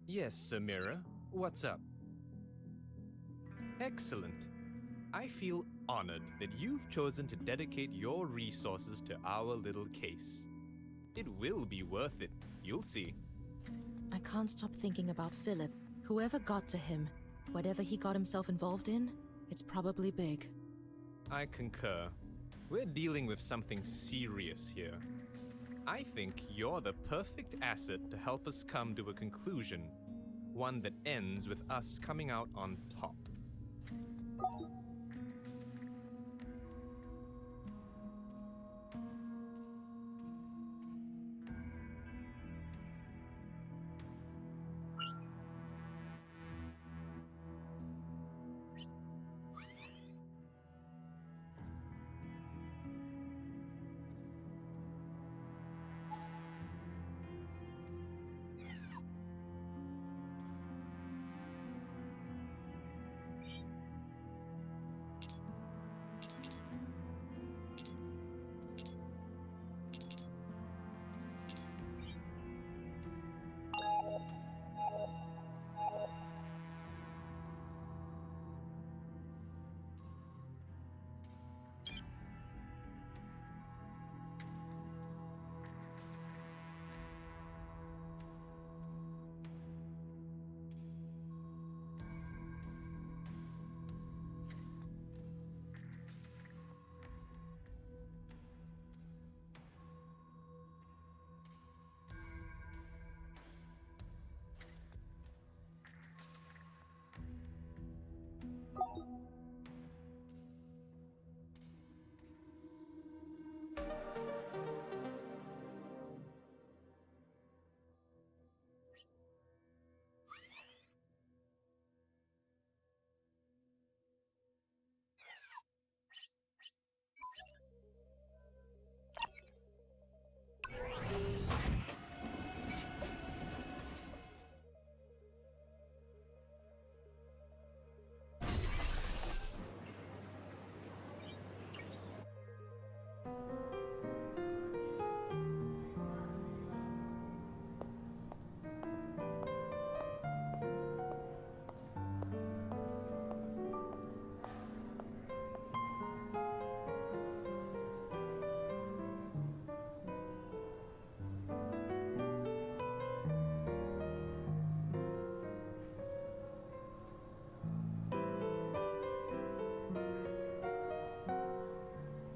Yes, Samira. What's up? Excellent. I feel honored that you've chosen to dedicate your resources to our little case. It will be worth it, you'll see. I can't stop thinking about Philip. Whoever got to him, whatever he got himself involved in, it's probably big. I concur. We're dealing with something serious here. I think you're the perfect asset to help us come to a conclusion, one that ends with us coming out on top.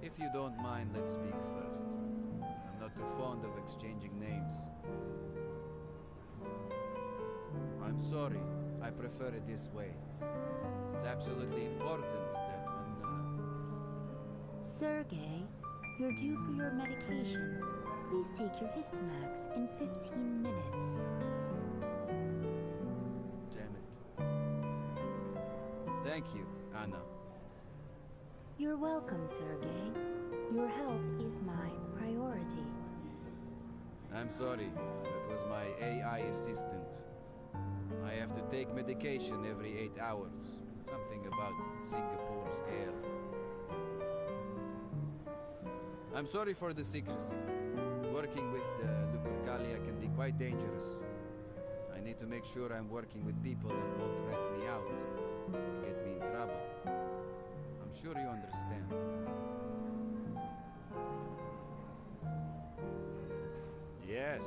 If you don't mind, let's speak first. I'm not too fond of exchanging names. I'm sorry. I prefer it this way. It's absolutely important that when... Sergey, you're due for your medication. Please take your Histamax in 15 minutes. Damn it. Thank you, Anna. You're welcome, Sergey. Your health is my priority. I'm sorry. That was my AI assistant. I have to take medication every 8 hours. Something about Singapore's air. I'm sorry for the secrecy. Working with the Lupercalia can be quite dangerous. I need to make sure I'm working with people that won't rat me out or get me in trouble. I'm sure you understand. Yes.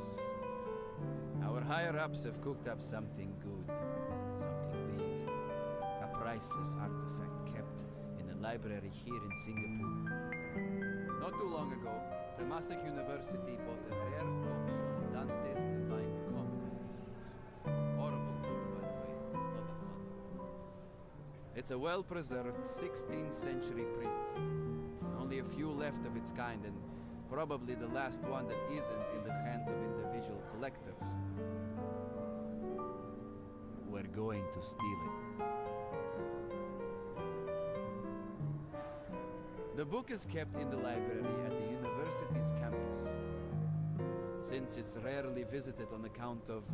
Our higher-ups have cooked up something good. Something big. A priceless artifact kept in a library here in Singapore. Not too long ago, Temasek University bought a rare copy of Dante's Divine Comedy. Horrible book, by the way, it's not that funny. It's a well-preserved 16th century print. Only a few left of its kind, and probably the last one that isn't in the hands of individual collectors. We're going to steal it. The book is kept in the library at the university's campus. Since it's rarely visited on account of,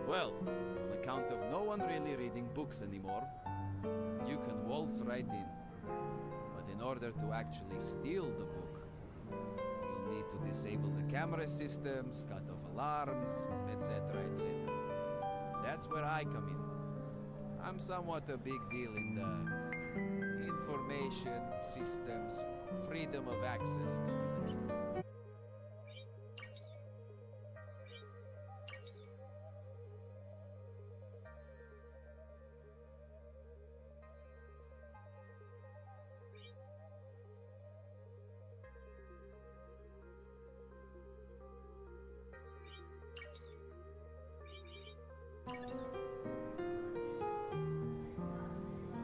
on account of no one really reading books anymore, you can waltz right in. But in order to actually steal the book, You'll need to disable the camera systems, cut off alarms, etc., etc. That's where I come in. I'm somewhat a big deal in the information systems, freedom of access community.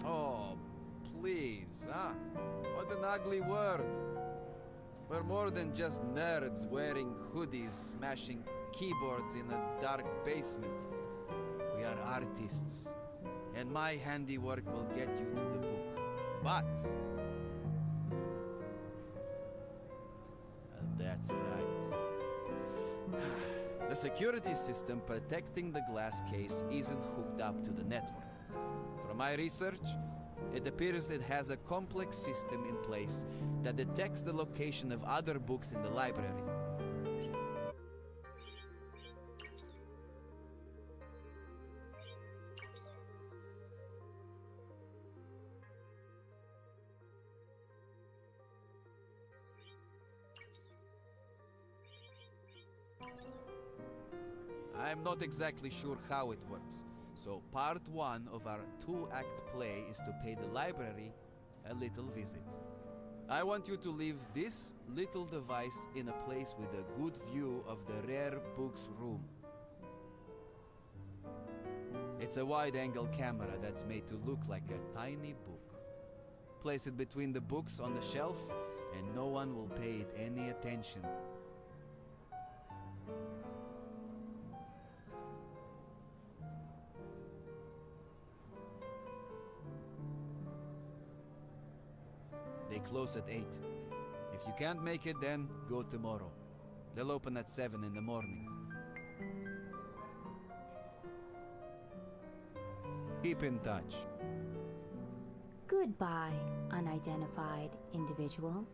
Oh, please, huh? What an ugly word. We're more than just nerds wearing hoodies, smashing keyboards in a dark basement. We are artists, and my handiwork will get you to the book. But... that's right. The security system protecting the glass case isn't hooked up to the network. From my research, it appears it has a complex system in place that detects the location of other books in the library. I'm not exactly sure how it works, so part one of our two-act play is to pay the library a little visit. I want you to leave this little device in a place with a good view of the rare books room. It's a wide-angle camera that's made to look like a tiny book. Place it between the books on the shelf, and no one will pay it any attention. They close at 8. If you can't make it, then go tomorrow. They'll open at 7 in the morning. Keep in touch. Goodbye, unidentified individual.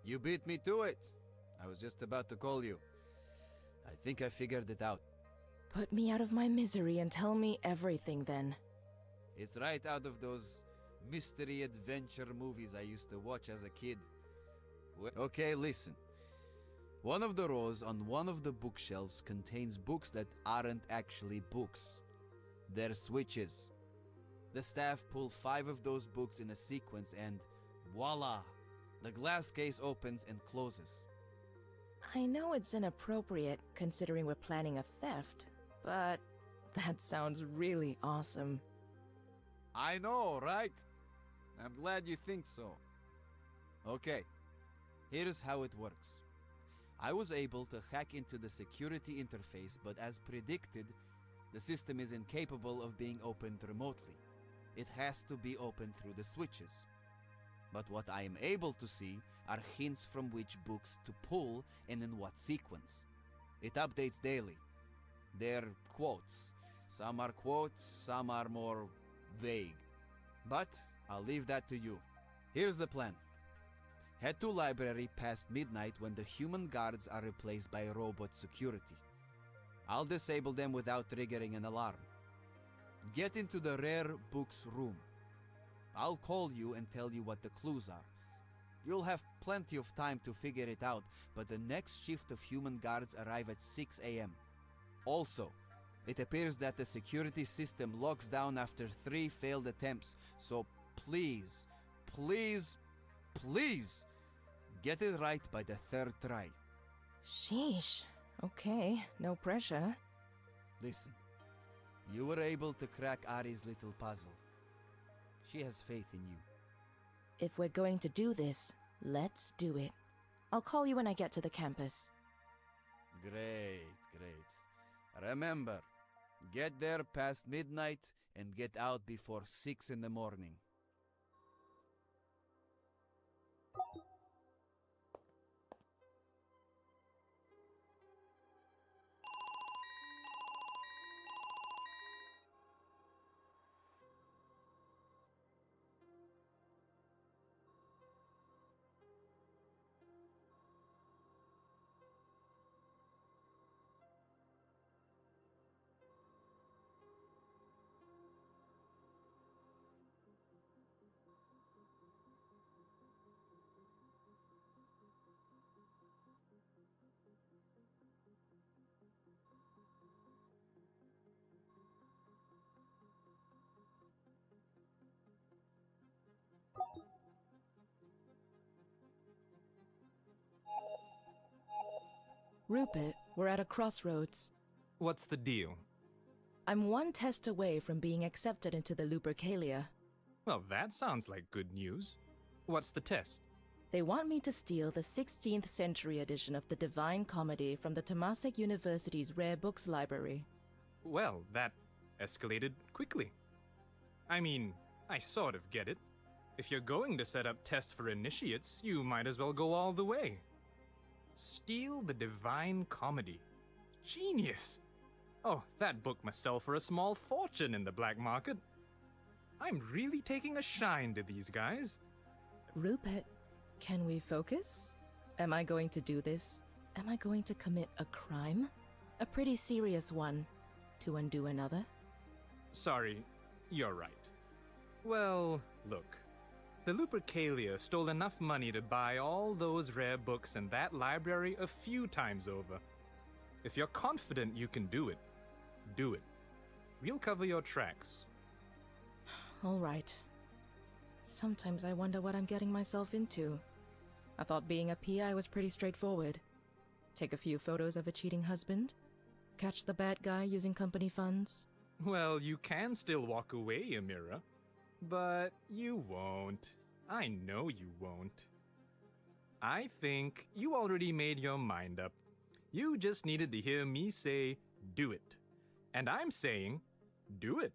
You beat me to it. I was just about to call you. I think I figured it out. Put me out of my misery and tell me everything then. It's right out of those mystery adventure movies I used to watch as a kid. Okay, listen. One of the rows on one of the bookshelves contains books that aren't actually books. They're switches. The staff pull 5 of those books in a sequence and voila! The glass case opens and closes. I know it's inappropriate considering we're planning a theft, but that sounds really awesome. I know, right? I'm glad you think so. Okay, here's how it works. I was able to hack into the security interface, but as predicted, the system is incapable of being opened remotely. It has to be opened through the switches. But what I am able to see are hints from which books to pull and in what sequence. It updates daily. They're quotes. Some are quotes, some are more vague. But I'll leave that to you. Here's the plan. Head to library past midnight when the human guards are replaced by robot security. I'll disable them without triggering an alarm. Get into the rare books room. I'll call you and tell you what the clues are. You'll have plenty of time to figure it out, but the next shift of human guards arrive at 6 a.m. Also, it appears that the security system locks down after 3 failed attempts, so please, please, please, get it right by the 3rd try. Sheesh. Okay, no pressure. Listen, you were able to crack Ari's little puzzle. She has faith in you. If we're going to do this, let's do it. I'll call you when I get to the campus. Great, great. Remember, get there past midnight and get out before 6 in the morning. Rupert, we're at a crossroads. What's the deal? I'm one test away from being accepted into the Lupercalia. Well, that sounds like good news. What's the test? They want me to steal the 16th century edition of the Divine Comedy from the Temasek University's Rare Books Library. Well, that escalated quickly. I mean, I sort of get it. If you're going to set up tests for initiates, you might as well go all the way. Steal the Divine Comedy. Genius! Oh, that book must sell for a small fortune in the black market. I'm really taking a shine to these guys. Rupert, can we focus? Am I going to do this? Am I going to commit a crime? A pretty serious one. To undo another? Sorry, you're right. Well, look. The Lupercalia stole enough money to buy all those rare books in that library a few times over. If you're confident you can do it, do it. We'll cover your tracks. All right. Sometimes I wonder what I'm getting myself into. I thought being a PI was pretty straightforward. Take a few photos of a cheating husband, catch the bad guy using company funds. Well, you can still walk away, Amira. But you won't. I know you won't. I think you already made your mind up. You just needed to hear me say, do it. And I'm saying, do it.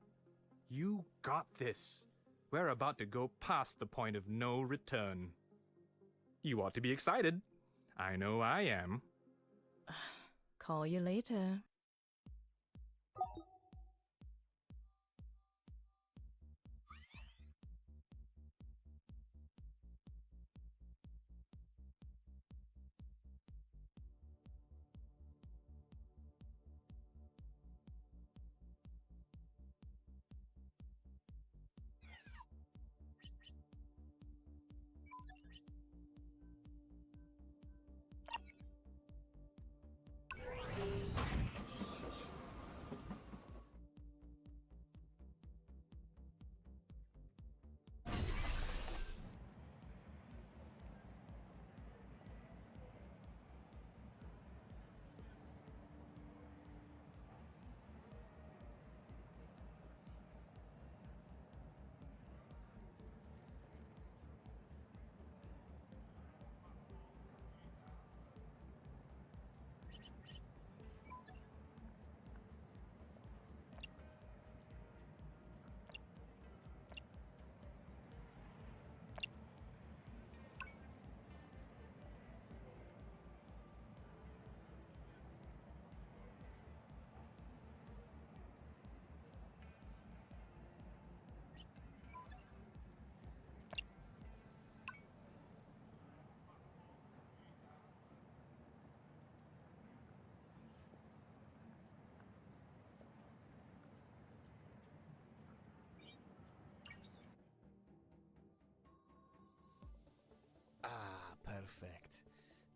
You got this. We're about to go past the point of no return. You ought to be excited. I know I am. Call you later.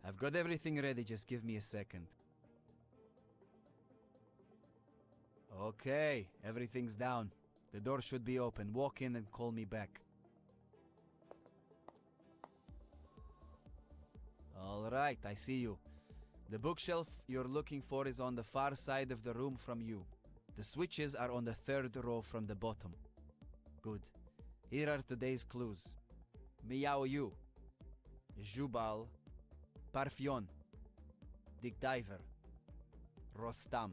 I've got everything ready, just give me a second. Okay, everything's down. The door should be open. Walk in and call me back. Alright, I see you. The bookshelf you're looking for is on the far side of the room from you. The switches are on the third row from the bottom. Good. Here are today's clues. Miao Yu, Jubal, Parfion, Dick Diver, Rostam.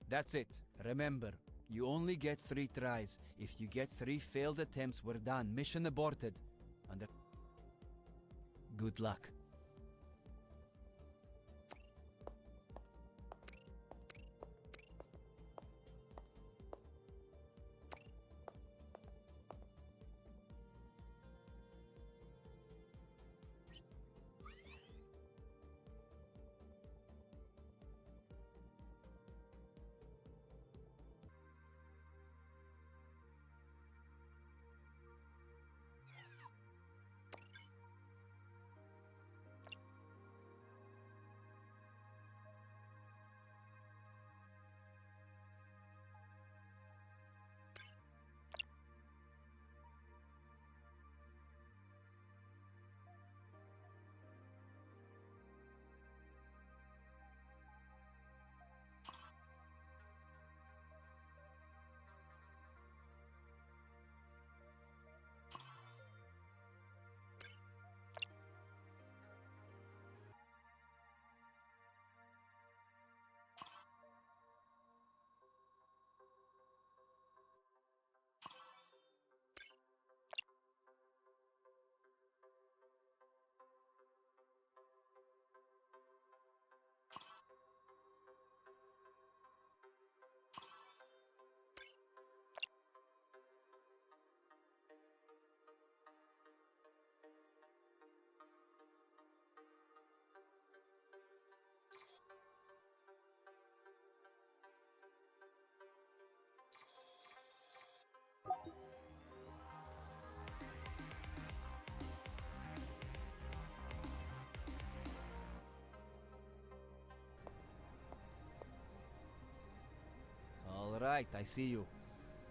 That's it. Remember, you only get 3 tries. If you get 3 failed attempts, we're done. Mission aborted. Good luck. Alright, I see you.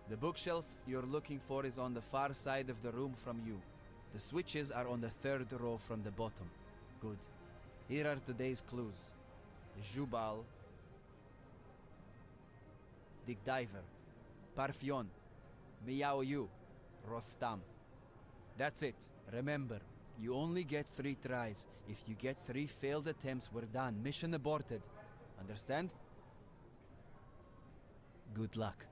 The bookshelf you're looking for is on the far side of the room from you. The switches are on the third row from the bottom. Good. Here are today's clues. Jubal, Dick Diver, Parfion, Miao Yu, Rostam. That's it. Remember, you only get 3 tries. If you get 3 failed attempts, we're done. Mission aborted. Understand? Good luck.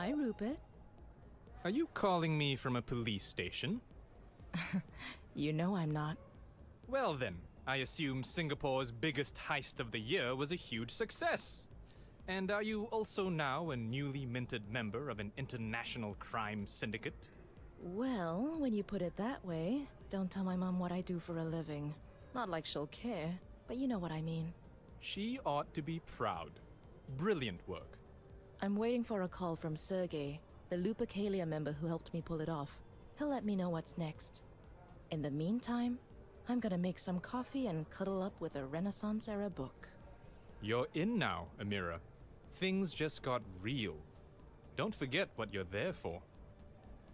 Hi, Rupert. Are you calling me from a police station? You know I'm not. Well then, I assume Singapore's biggest heist of the year was a huge success. And are you also now a newly minted member of an international crime syndicate? Well, when you put it that way, don't tell my mom what I do for a living. Not like she'll care, but you know what I mean. She ought to be proud. Brilliant work. I'm waiting for a call from Sergey, the Lupercalia member who helped me pull it off. He'll let me know what's next. In the meantime, I'm gonna make some coffee and cuddle up with a Renaissance-era book. You're in now, Amira. Things just got real. Don't forget what you're there for.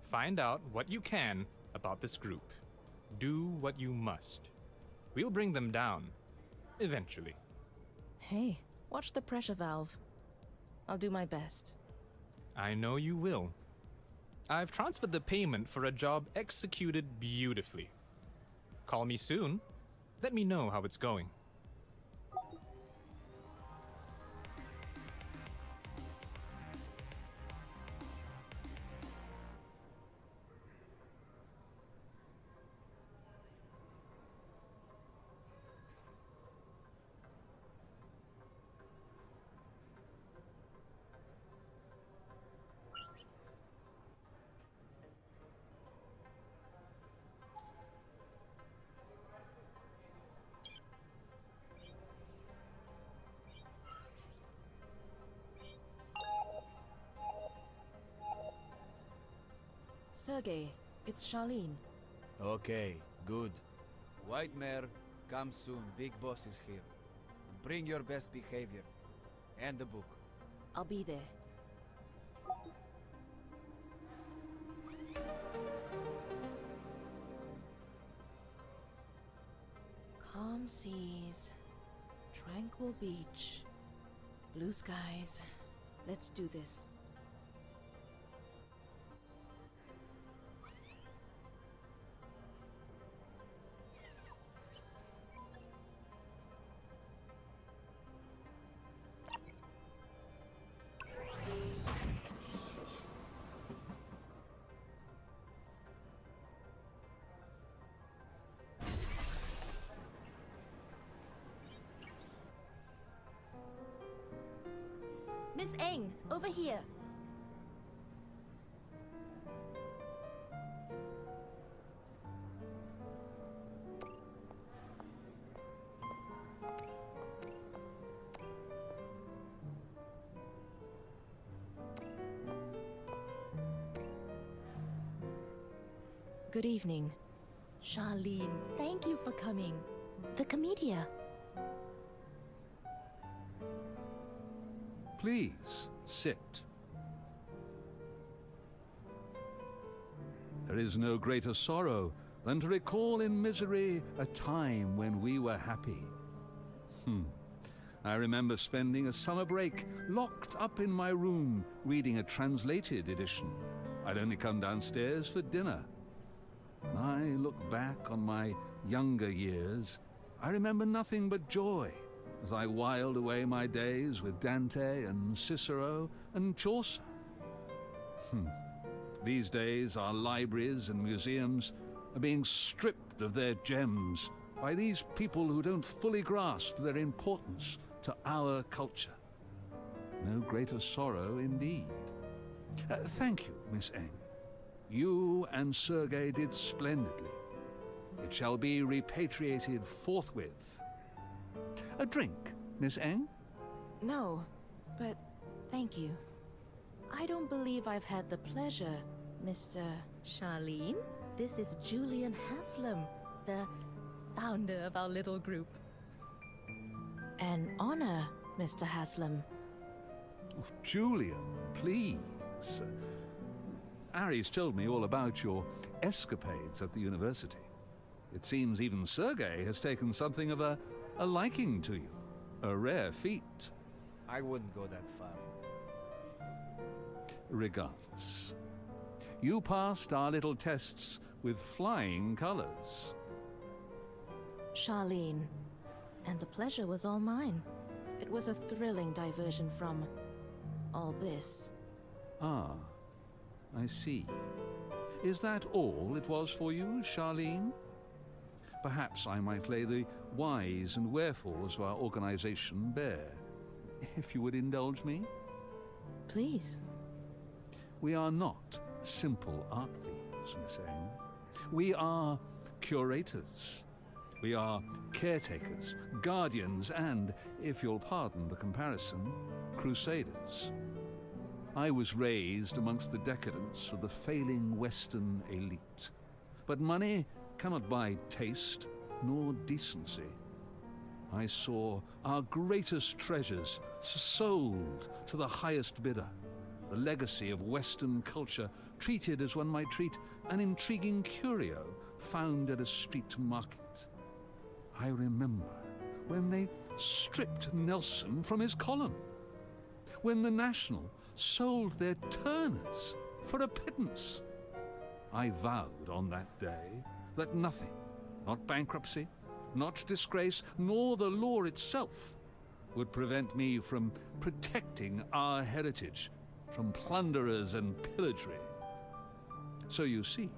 Find out what you can about this group. Do what you must. We'll bring them down. Eventually. Hey, watch the pressure valve. I'll do my best. I know you will. I've transferred the payment for a job executed beautifully. Call me soon. Let me know how it's going. Sergey, it's Charlene. Okay, good. White Mare, come soon. Big boss is here. Bring your best behavior. And the book. I'll be there. Calm seas, tranquil beach, blue skies. Let's do this. Miss Eng, over here. Good evening. Charlene, thank you for coming. The Comedia. Please, sit. There is no greater sorrow than to recall in misery a time when we were happy. I remember spending a summer break locked up in my room reading a translated edition. I'd only come downstairs for dinner. When I look back on my younger years, I remember nothing but joy as I whiled away my days with Dante and Cicero and Chaucer. These days, our libraries and museums are being stripped of their gems by these people who don't fully grasp their importance to our culture. No greater sorrow indeed. Thank you, Miss Eng. You and Sergey did splendidly. It shall be repatriated forthwith. A drink, Miss Eng? No, but thank you. I don't believe I've had the pleasure, Mr. Charlene, this is Julian Haslam, the founder of our little group. An honor, Mr. Haslam. Oh, Julian, please. Ari's told me all about your escapades at the university. It seems even Sergey has taken something of a liking to you. A rare feat. I wouldn't go that far. Regardless, you passed our little tests with flying colors. Charlene. And the pleasure was all mine. It was a thrilling diversion from all this. Ah, I see. Is that all it was for you, Charlene? Perhaps I might lay the whys and wherefores of our organization bare, if you would indulge me. Please. We are not simple art thieves, Miss Eng. We are curators. We are caretakers, guardians, and, if you'll pardon the comparison, crusaders. I was raised amongst the decadents of the failing Western elite. But money cannot buy taste nor decency. I saw our greatest treasures sold to the highest bidder. The legacy of Western culture treated as one might treat an intriguing curio found at a street market. I remember when they stripped Nelson from his column. When the National sold their Turners for a pittance. I vowed on that day that nothing, not bankruptcy, not disgrace, nor the law itself, would prevent me from protecting our heritage from plunderers and pillaging. So you see,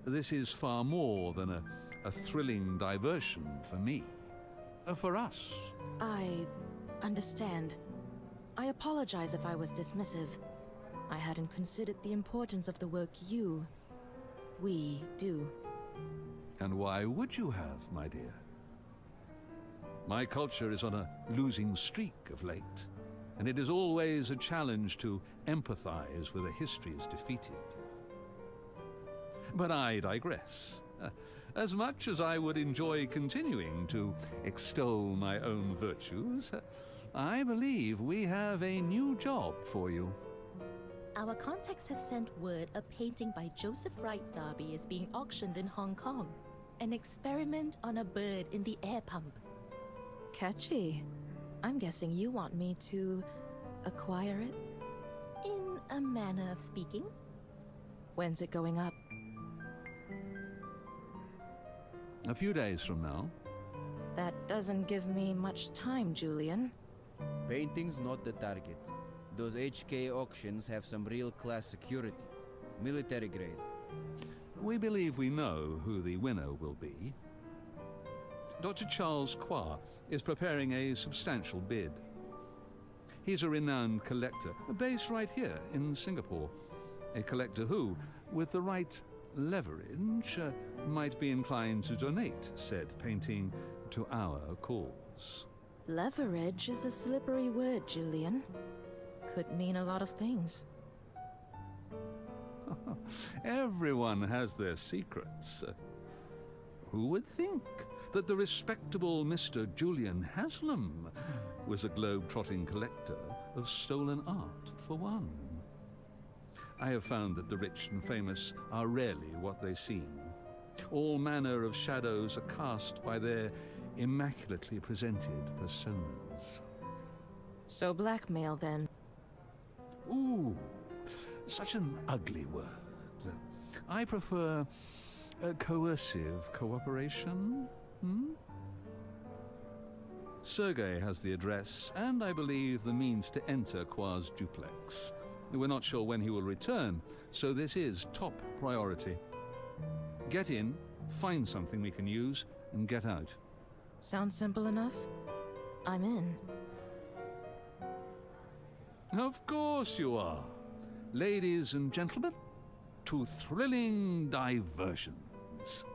this is far more than a thrilling diversion for me. For us. I understand. I apologize if I was dismissive. I hadn't considered the importance of the work we do. And why would you have, my dear? My culture is on a losing streak of late, and it is always a challenge to empathize with a history as defeated. But I digress. As much as I would enjoy continuing to extol my own virtues, I believe we have a new job for you. Our contacts have sent word a painting by Joseph Wright Darby is being auctioned in Hong Kong. An experiment on a bird in the air pump. Catchy. I'm guessing you want me to acquire it? In a manner of speaking. When's it going up? A few days from now. That doesn't give me much time, Julian. Painting's not the target. Those HK auctions have some real class security. Military grade. We believe we know who the winner will be. Dr. Charles Qua is preparing a substantial bid. He's a renowned collector, based right here in Singapore. A collector who, with the right leverage, might be inclined to donate said painting to our cause. Leverage is a slippery word, Julian. Could mean a lot of things. Everyone has their secrets. Who would think that the respectable Mr. Julian Haslam was a globe-trotting collector of stolen art, for one? I have found that the rich and famous are rarely what they seem. All manner of shadows are cast by their immaculately presented personas. So blackmail, then. Ooh, such an ugly word. I prefer coercive cooperation. Sergei has the address, and I believe the means to enter Qua's duplex. We're not sure when he will return, so this is top priority. Get in, find something we can use, and get out. Sounds simple enough? I'm in. Of course you are. Ladies and gentlemen, to thrilling diversions.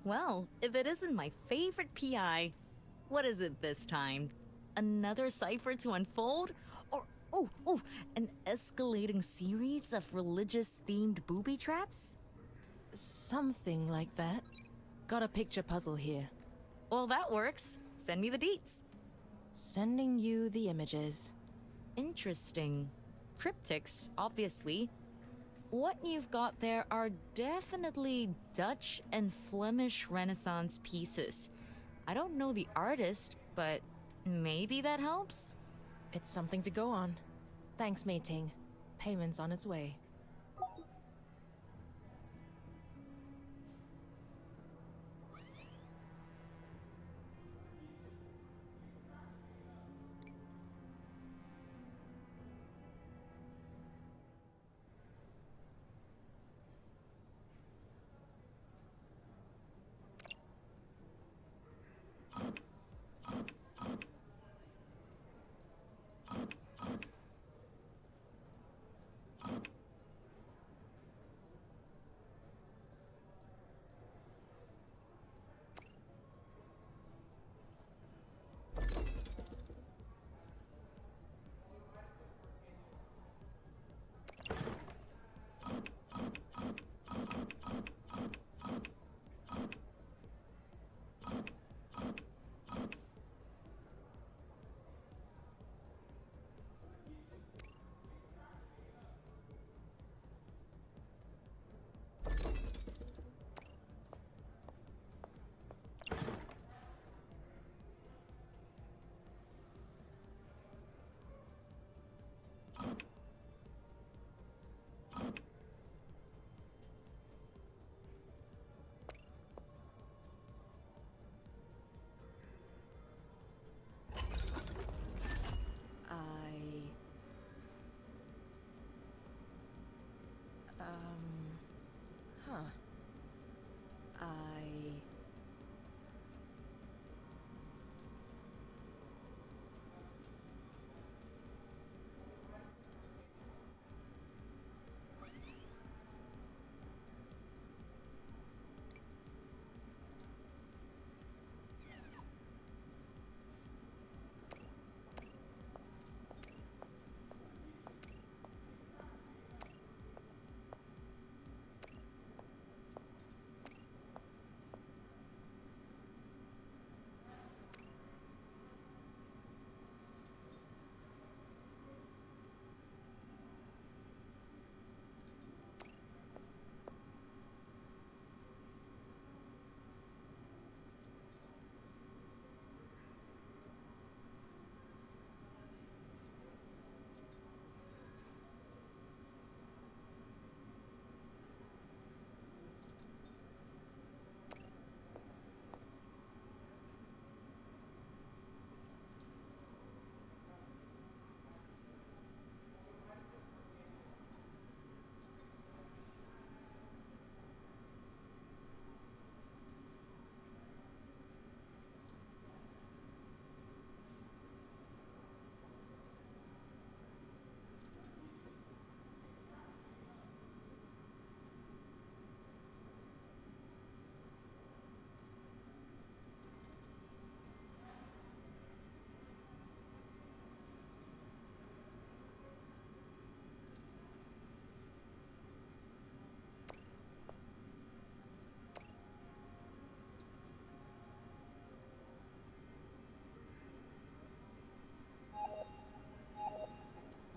Well, if it isn't my favorite PI, what is it this time? Another cipher to unfold? Or, an escalating series of religious-themed booby traps? Something like that. Got a picture puzzle here. Well, that works. Send me the deets. Sending you the images. Interesting. Cryptics, obviously. What you've got there are definitely Dutch and Flemish Renaissance pieces. I don't know the artist, but maybe that helps? It's something to go on. Thanks, Mei Ting. Payment's on its way.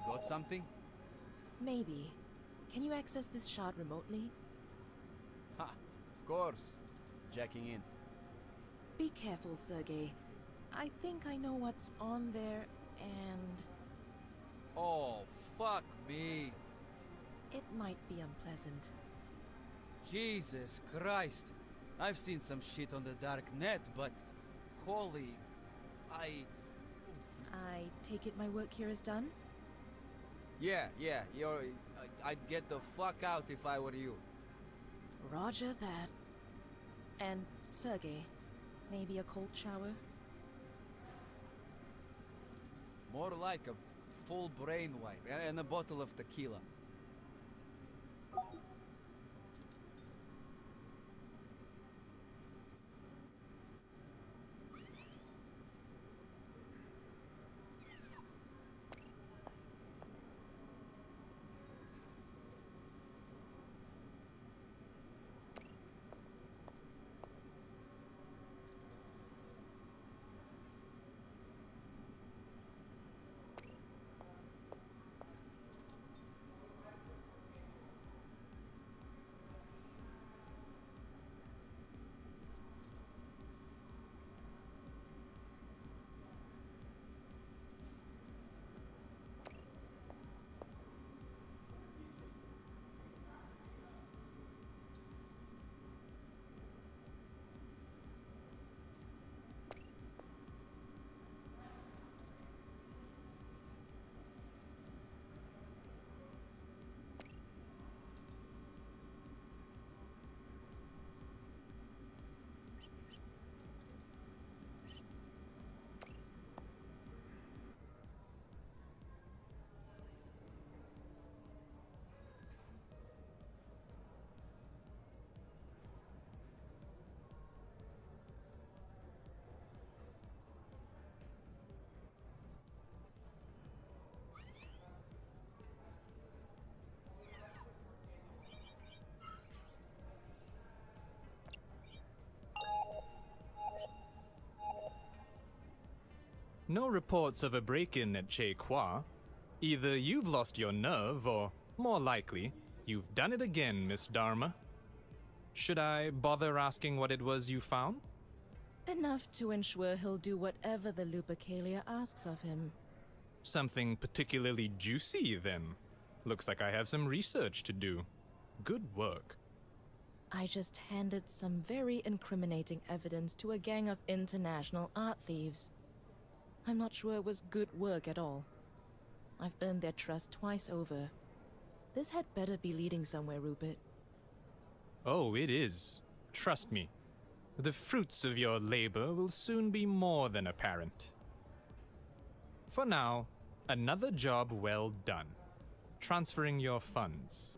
Got something? Maybe. Can you access this shard remotely? Ha! Of course. Jacking in. Be careful, Sergey. I think I know what's on there, and Oh, fuck me. it might be unpleasant. Jesus Christ. I've seen some shit on the dark net, but holy... I take it my work here is done? Yeah, I'd get the fuck out if I were you. Roger that. And, Sergey, maybe a cold shower? More like a full brain wipe and a bottle of tequila. No reports of a break-in at Che Kwa. Either you've lost your nerve, or, more likely, you've done it again, Miss Dharma. Should I bother asking what it was you found? Enough to ensure he'll do whatever the Lupercalia asks of him. Something particularly juicy, then. Looks like I have some research to do. Good work. I just handed some very incriminating evidence to a gang of international art thieves. I'm not sure it was good work at all. I've earned their trust twice over. This had better be leading somewhere, Rupert. Oh, it is. Trust me. The fruits of your labor will soon be more than apparent. For now, another job well done. Transferring your funds.